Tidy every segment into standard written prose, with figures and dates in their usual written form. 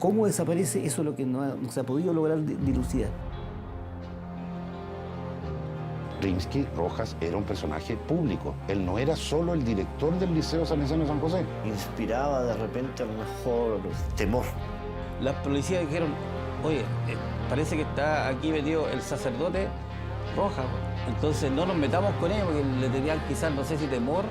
cómo desaparece, eso es lo que no se ha podido lograr dilucidar. Rimsky Rojas era un personaje público. Él no era solo el director del Liceo Salesiano de San José. Inspiraba de repente a lo mejor temor. Las policías dijeron, oye, parece que está aquí metido el sacerdote Rojas. Entonces no nos metamos con él porque le tenían quizás, no sé si temor.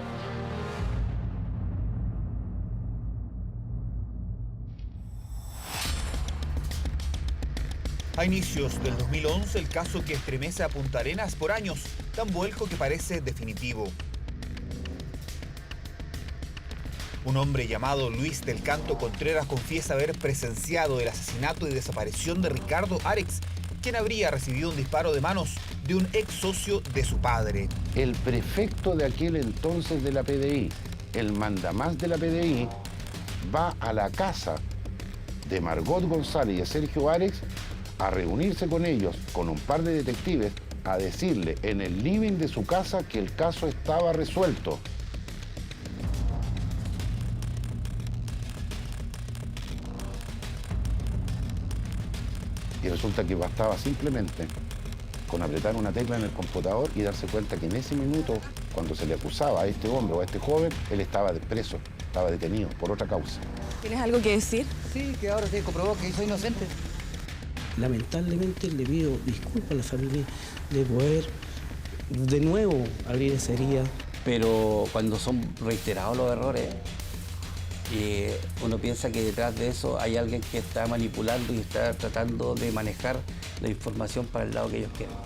A inicios del 2011, el caso que estremece a Punta Arenas por años da un vuelco que parece definitivo. Un hombre llamado Luis del Canto Contreras confiesa haber presenciado el asesinato y desaparición de Ricardo Arex, quien habría recibido un disparo de manos de un ex socio de su padre. El prefecto de aquel entonces de la PDI, el mandamás de la PDI, va a la casa de Margot González y de Sergio Arex a reunirse con ellos, con un par de detectives, a decirle en el living de su casa que el caso estaba resuelto. Y resulta que bastaba simplemente con apretar una tecla en el computador y darse cuenta que en ese minuto, cuando se le acusaba a este hombre o a este joven, él estaba preso, estaba detenido por otra causa. ¿Tienes algo que decir? Sí, que ahora se comprobó que soy inocente. Lamentablemente le pido disculpas a la familia de poder de nuevo abrir esa herida. Pero cuando son reiterados los errores, uno piensa que detrás de eso hay alguien que está manipulando y está tratando de manejar la información para el lado que ellos quieren.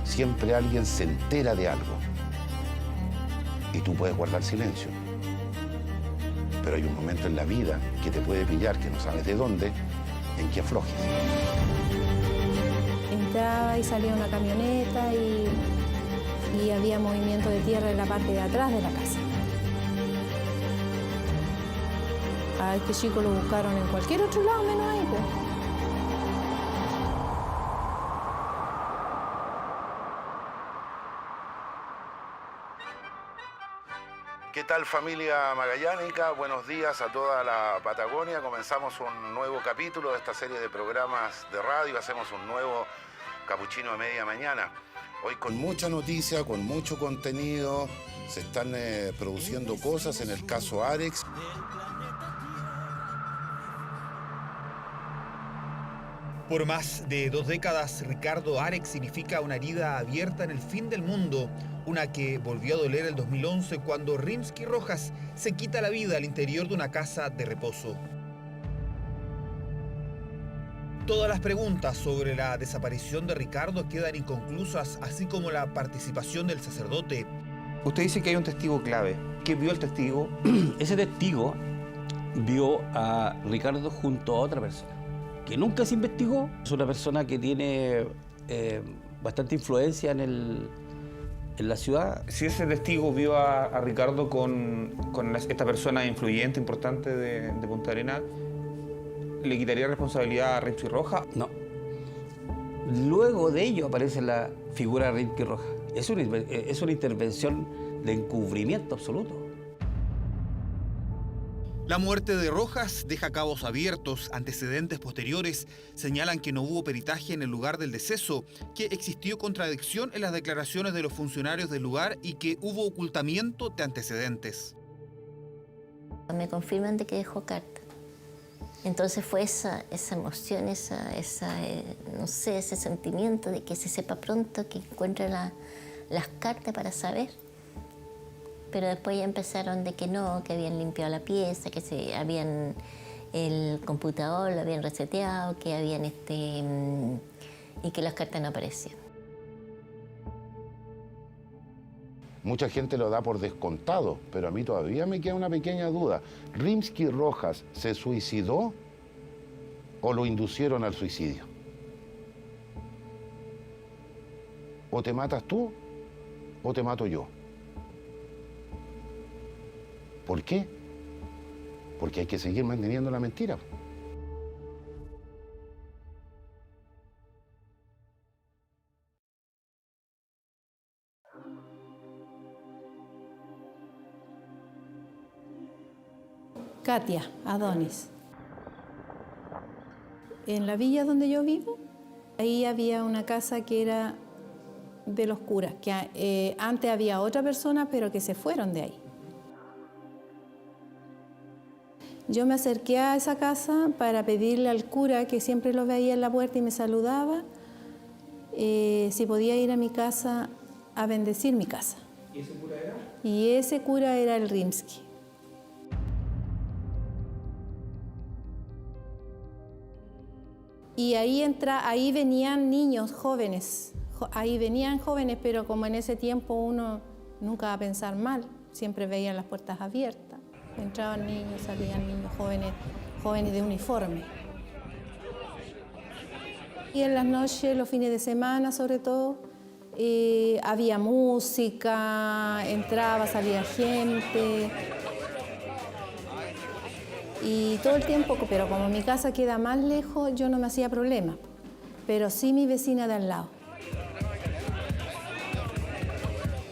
Siempre alguien se entera de algo y tú puedes guardar silencio. Pero hay un momento en la vida que te puede pillar, que no sabes de dónde, en que aflojes. Entraba y salía una camioneta y había movimiento de tierra en la parte de atrás de la casa. A este chico lo buscaron en cualquier otro lado menos ahí, pues. ¿Qué tal, familia magallánica? Buenos días a toda la Patagonia. Comenzamos un nuevo capítulo de esta serie de programas de radio. Hacemos un nuevo Capuchino de Media Mañana. Hoy con mucha noticia, con mucho contenido. Se están produciendo cosas en el caso Arex. Por más de 2 décadas, Ricardo Arex significa una herida abierta en el fin del mundo, una que volvió a doler el 2011 cuando Rimsky Rojas se quita la vida al interior de una casa de reposo. Todas las preguntas sobre la desaparición de Ricardo quedan inconclusas, así como la participación del sacerdote. Usted dice que hay un testigo clave. ¿Qué vio el testigo? Ese testigo vio a Ricardo junto a otra persona que nunca se investigó. Es una persona que tiene bastante influencia en la ciudad. Si ese testigo vio a Ricardo con esta persona influyente, importante de Punta Arenas, ¿le quitaría responsabilidad a Rimsky Rojas? No. Luego de ello aparece la figura de Rimsky Rojas. Es una intervención de encubrimiento absoluto. La muerte de Rojas deja cabos abiertos. Antecedentes posteriores señalan que no hubo peritaje en el lugar del deceso, que existió contradicción en las declaraciones de los funcionarios del lugar y que hubo ocultamiento de antecedentes. Me confirman de que dejó carta. Entonces fue esa emoción, no sé, ese sentimiento de que se sepa pronto, que encuentre las cartas para saber. Pero después ya empezaron de que no, que habían limpiado la pieza, que el computador lo habían reseteado, que habían y que las cartas no aparecían. Mucha gente lo da por descontado, pero a mí todavía me queda una pequeña duda. ¿Rimsky Rojas se suicidó o lo inducieron al suicidio? O te matas tú o te mato yo. ¿Por qué? Porque hay que seguir manteniendo la mentira. Katia Adonis. En la villa donde yo vivo, ahí había una casa que era de los curas, que antes había otra persona, pero que se fueron de ahí. Yo me acerqué a esa casa para pedirle al cura, que siempre lo veía en la puerta y me saludaba, si podía ir a mi casa a bendecir mi casa. ¿Y ese cura era? Y ese cura era el Rimsky. Y ahí venían niños jóvenes, ahí venían jóvenes, pero como en ese tiempo uno nunca va a pensar mal, siempre veían las puertas abiertas. Entraban niños, salían niños jóvenes de uniforme. Y en las noches, los fines de semana sobre todo, había música, entraba, salía gente. Y todo el tiempo, pero como mi casa queda más lejos, yo no me hacía problema. Pero sí mi vecina de al lado.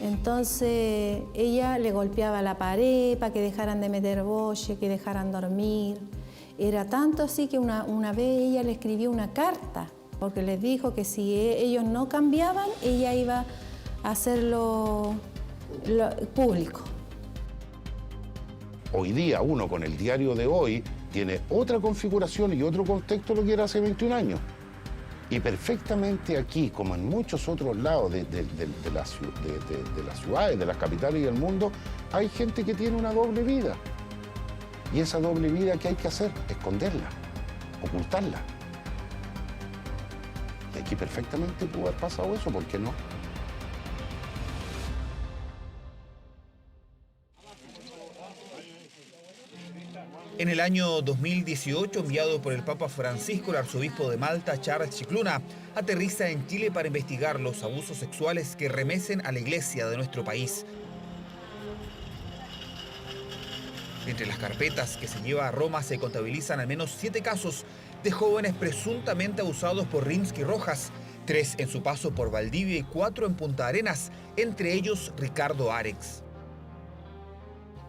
Entonces ella le golpeaba la pared para que dejaran de meter boche, que dejaran dormir. Era tanto así que una vez ella le escribió una carta, porque les dijo que si ellos no cambiaban, ella iba a hacerlo público. Hoy día uno con el diario de hoy tiene otra configuración y otro contexto de lo que era hace 21 años. Y perfectamente aquí, como en muchos otros lados de las ciudades, de las capitales y del mundo, hay gente que tiene una doble vida. Y esa doble vida, ¿qué hay que hacer? Esconderla, ocultarla. Y aquí perfectamente pudo haber pasado eso, ¿por qué no? En el año 2018, enviado por el Papa Francisco, el arzobispo de Malta, Charles Scicluna, aterriza en Chile para investigar los abusos sexuales que remecen a la iglesia de nuestro país. Entre las carpetas que se lleva a Roma se contabilizan al menos 7 casos de jóvenes presuntamente abusados por Rimsky Rojas, 3 en su paso por Valdivia y 4 en Punta Arenas, entre ellos Ricardo Arex.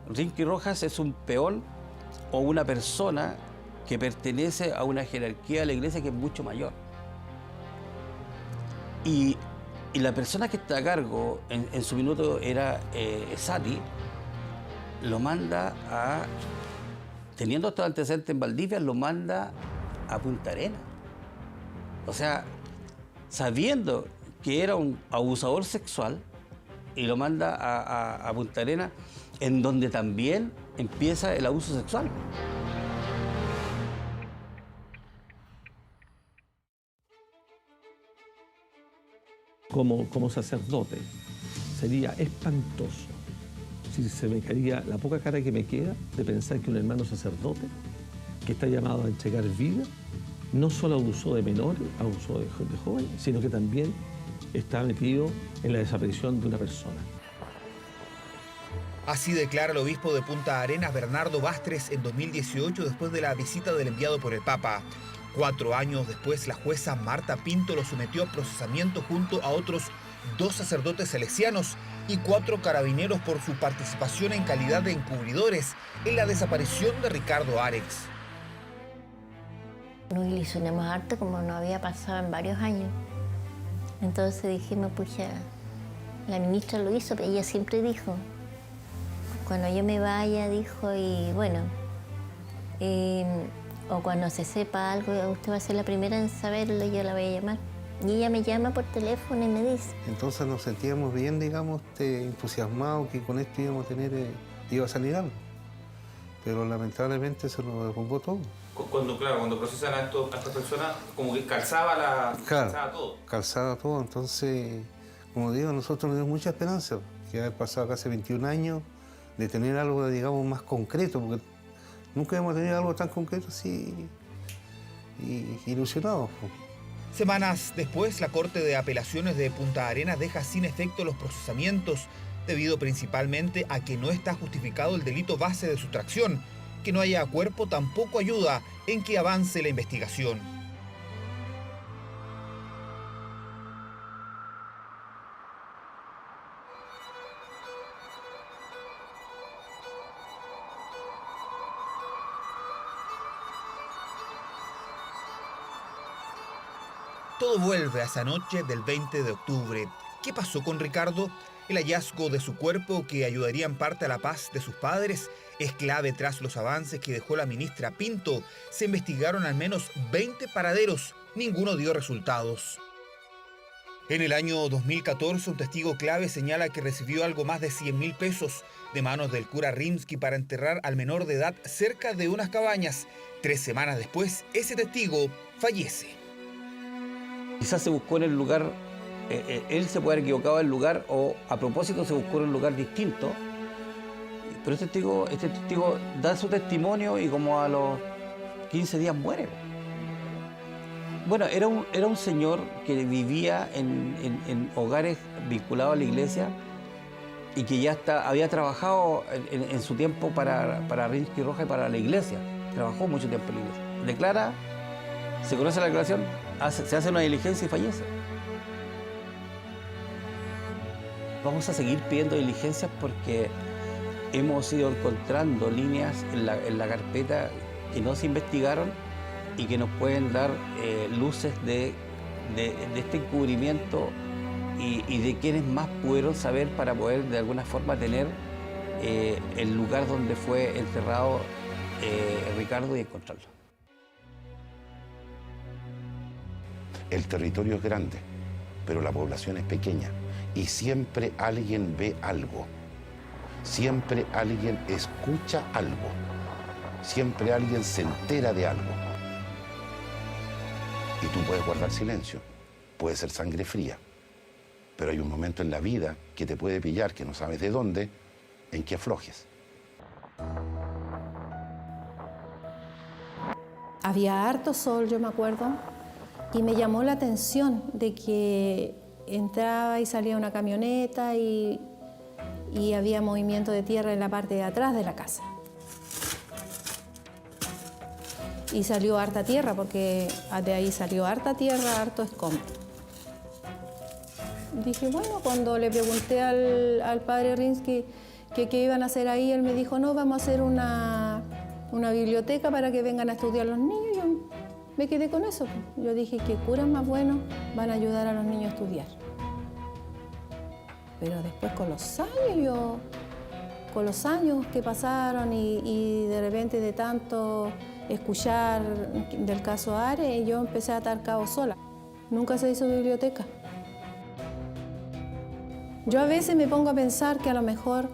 Rimsky Rojas es un peón o una persona que pertenece a una jerarquía de la iglesia que es mucho mayor. Y la persona que está a cargo, en su minuto era Sati, lo manda a, teniendo estos antecedentes en Valdivia, lo manda a Punta Arenas. O sea, sabiendo que era un abusador sexual, y lo manda a Punta Arenas, en donde también empieza el abuso sexual. Como sacerdote, sería espantoso si se me caería la poca cara que me queda de pensar que un hermano sacerdote que está llamado a entregar vida no solo abusó de menores, abusó de jóvenes, sino que también está metido en la desaparición de una persona. Así declara el obispo de Punta Arenas, Bernardo Bastres, en 2018, después de la visita del enviado por el Papa. 4 años después, la jueza Marta Pinto lo sometió a procesamiento junto a otros 2 sacerdotes salesianos y 4 carabineros por su participación en calidad de encubridores en la desaparición de Ricardo Arex. Nos ilusionamos harto como no había pasado en varios años. Entonces dijimos, pues ya, la ministra lo hizo, pero ella siempre dijo, cuando yo me vaya, dijo, y bueno, o cuando se sepa algo, usted va a ser la primera en saberlo, yo la voy a llamar. Y ella me llama por teléfono y me dice. Entonces nos sentíamos bien, digamos, entusiasmados que con esto íbamos a tener, iba a salir algo. Pero lamentablemente se nos derrumbó todo. Cuando procesan a estas personas, como que calzaba todo. Calzaba todo, entonces, como digo, nosotros nos dio mucha esperanza, que haber pasado casi 21 años, de tener algo, digamos, más concreto, porque nunca hemos tenido algo tan concreto así, y ilusionados. Semanas después, la Corte de Apelaciones de Punta Arenas deja sin efecto los procesamientos, debido principalmente a que no está justificado el delito base de sustracción. Que no haya cuerpo tampoco ayuda en que avance la investigación. Todo vuelve a esa noche del 20 de octubre. ¿Qué pasó con Ricardo? El hallazgo de su cuerpo, que ayudaría en parte a la paz de sus padres, es clave tras los avances que dejó la ministra Pinto. Se investigaron al menos 20 paraderos, ninguno dio resultados. En el año 2014, un testigo clave señala que recibió algo más de 100.000 pesos de manos del cura Rimsky para enterrar al menor de edad cerca de unas cabañas. 3 semanas después, ese testigo fallece. Quizás se buscó en el lugar, él se puede haber equivocado en el lugar o a propósito se buscó en un lugar distinto. Pero este testigo da su testimonio y como a los 15 días muere. Bueno, era un señor que vivía en hogares vinculados a la iglesia y que ya había trabajado en su tiempo para Rimsky Rojas y para la iglesia. Trabajó mucho tiempo en la iglesia. Declara, se conoce la declaración, se hace una diligencia y fallece. Vamos a seguir pidiendo diligencias porque hemos ido encontrando líneas en la carpeta que no se investigaron y que nos pueden dar luces de este encubrimiento y de quienes más pudieron saber para poder de alguna forma tener el lugar donde fue enterrado Ricardo y encontrarlo. El territorio es grande, pero la población es pequeña y siempre alguien ve algo. Siempre alguien escucha algo. Siempre alguien se entera de algo. Y tú puedes guardar silencio, puede ser sangre fría, pero hay un momento en la vida que te puede pillar, que no sabes de dónde, en que aflojes. Había harto sol, yo me acuerdo, y me llamó la atención de que entraba y salía una camioneta y había movimiento de tierra en la parte de atrás de la casa. Y salió harta tierra, porque de ahí salió harta tierra, harto escombro. Dije, bueno, cuando le pregunté al padre Rimsky que qué iban a hacer ahí, él me dijo, no, vamos a hacer una biblioteca para que vengan a estudiar los niños. Yo me quedé con eso. Yo dije, qué curas más buenos van a ayudar a los niños a estudiar. Pero después con los años que pasaron y de repente de tanto escuchar del caso Ares, yo empecé a atar cabos sola. Nunca se hizo biblioteca. Yo a veces me pongo a pensar que a lo mejor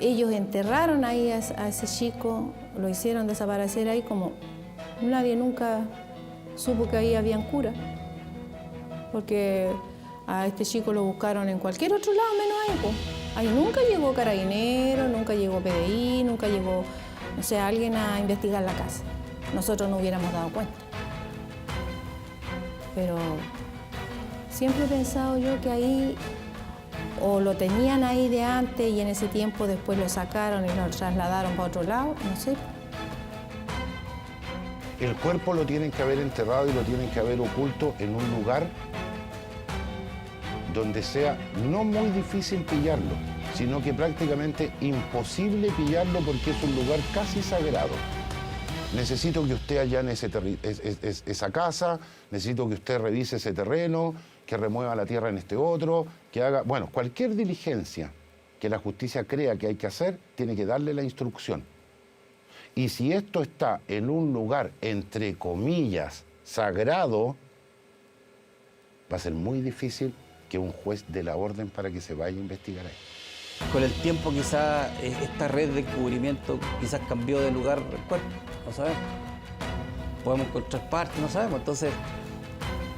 ellos enterraron ahí a ese chico, lo hicieron desaparecer ahí como nadie nunca supo que ahí habían curas. Porque a este chico lo buscaron en cualquier otro lado menos ahí, pues. Ahí nunca llegó carabinero, nunca llegó PDI, nunca llegó, no sé, alguien a investigar la casa. Nosotros no hubiéramos dado cuenta. Pero siempre he pensado yo que ahí o lo tenían ahí de antes y en ese tiempo después lo sacaron y lo trasladaron para otro lado, no sé. El cuerpo lo tienen que haber enterrado y lo tienen que haber oculto en un lugar donde sea no muy difícil pillarlo, sino que prácticamente imposible pillarlo porque es un lugar casi sagrado. Necesito que usted allane esa casa, necesito que usted revise ese terreno, que remueva la tierra en este otro, que haga, bueno, cualquier diligencia que la justicia crea que hay que hacer, tiene que darle la instrucción. Y si esto está en un lugar, entre comillas, sagrado, va a ser muy difícil que un juez dé la orden para que se vaya a investigar ahí. Con el tiempo quizás esta red de encubrimiento quizás cambió de lugar el cuerpo, no sabemos. Podemos encontrar partes, no sabemos. Entonces,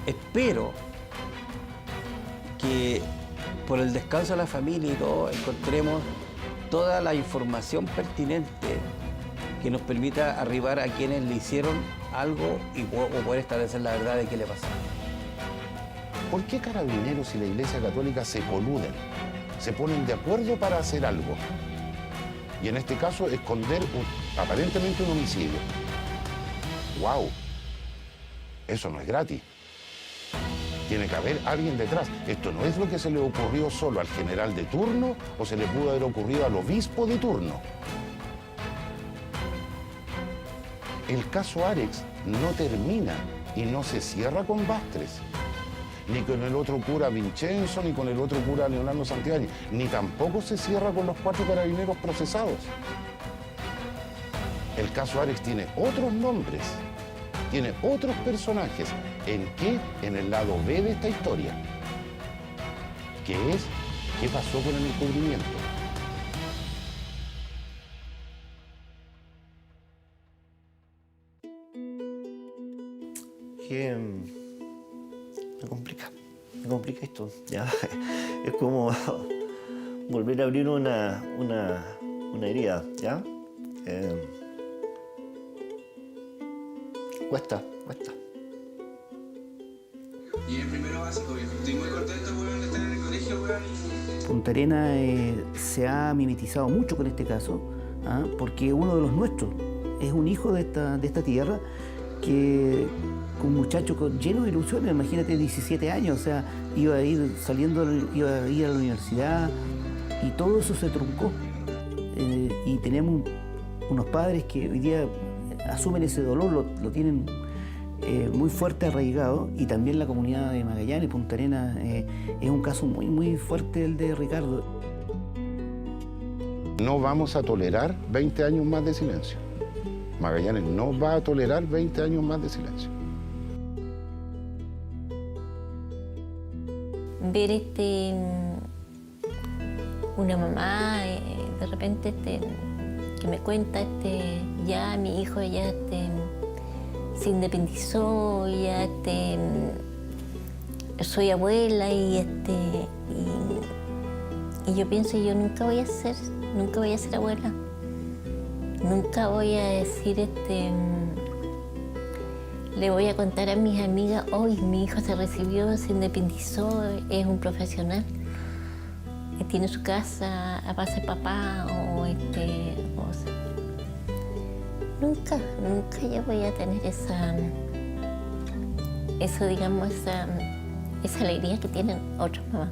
espero que por el descanso de la familia y todo, encontremos toda la información pertinente que nos permita arribar a quienes le hicieron algo y poder establecer la verdad de qué le pasó. ¿Por qué Carabineros y la Iglesia Católica se coluden? Se ponen de acuerdo para hacer algo. Y en este caso, esconder aparentemente un homicidio. ¡Wow! Eso no es gratis. Tiene que haber alguien detrás. Esto no es lo que se le ocurrió solo al general de turno o se le pudo haber ocurrido al obispo de turno. El caso Ares no termina Y no se cierra con Bastres, ni con el otro cura Vincenzo, ni con el otro cura Leonardo Santiago, ni tampoco se cierra con los 4 carabineros procesados. El caso Ares tiene otros nombres, tiene otros personajes. ¿En qué? En el lado B de esta historia, que es ¿qué pasó con el encubrimiento? Que me complica esto. Ya. Es como volver a abrir una herida, ¿ya? Cuesta. Y en primero básico, estoy muy contento, weón, de estar en el colegio, weón. Punta Arenas se ha mimetizado mucho con este caso, porque uno de los nuestros es un hijo de esta tierra, que un muchacho lleno de ilusiones, imagínate, 17 años, o sea, iba a ir a la universidad y todo eso se truncó. Y tenemos unos padres que hoy día asumen ese dolor, lo tienen muy fuerte arraigado, y también la comunidad de Magallanes, Punta Arenas, es un caso muy fuerte el de Ricardo. No vamos a tolerar 20 años más de silencio. Magallanes no va a tolerar 20 años más de silencio. Ver una mamá de repente que me cuenta ya mi hijo ya se independizó, ya soy abuela y yo pienso, yo nunca voy a ser abuela. Nunca voy a decir, le voy a contar a mis amigas, hoy mi hijo se recibió, se independizó, es un profesional, tiene su casa, a base de papá, nunca yo voy a tener esa alegría que tienen otras mamás.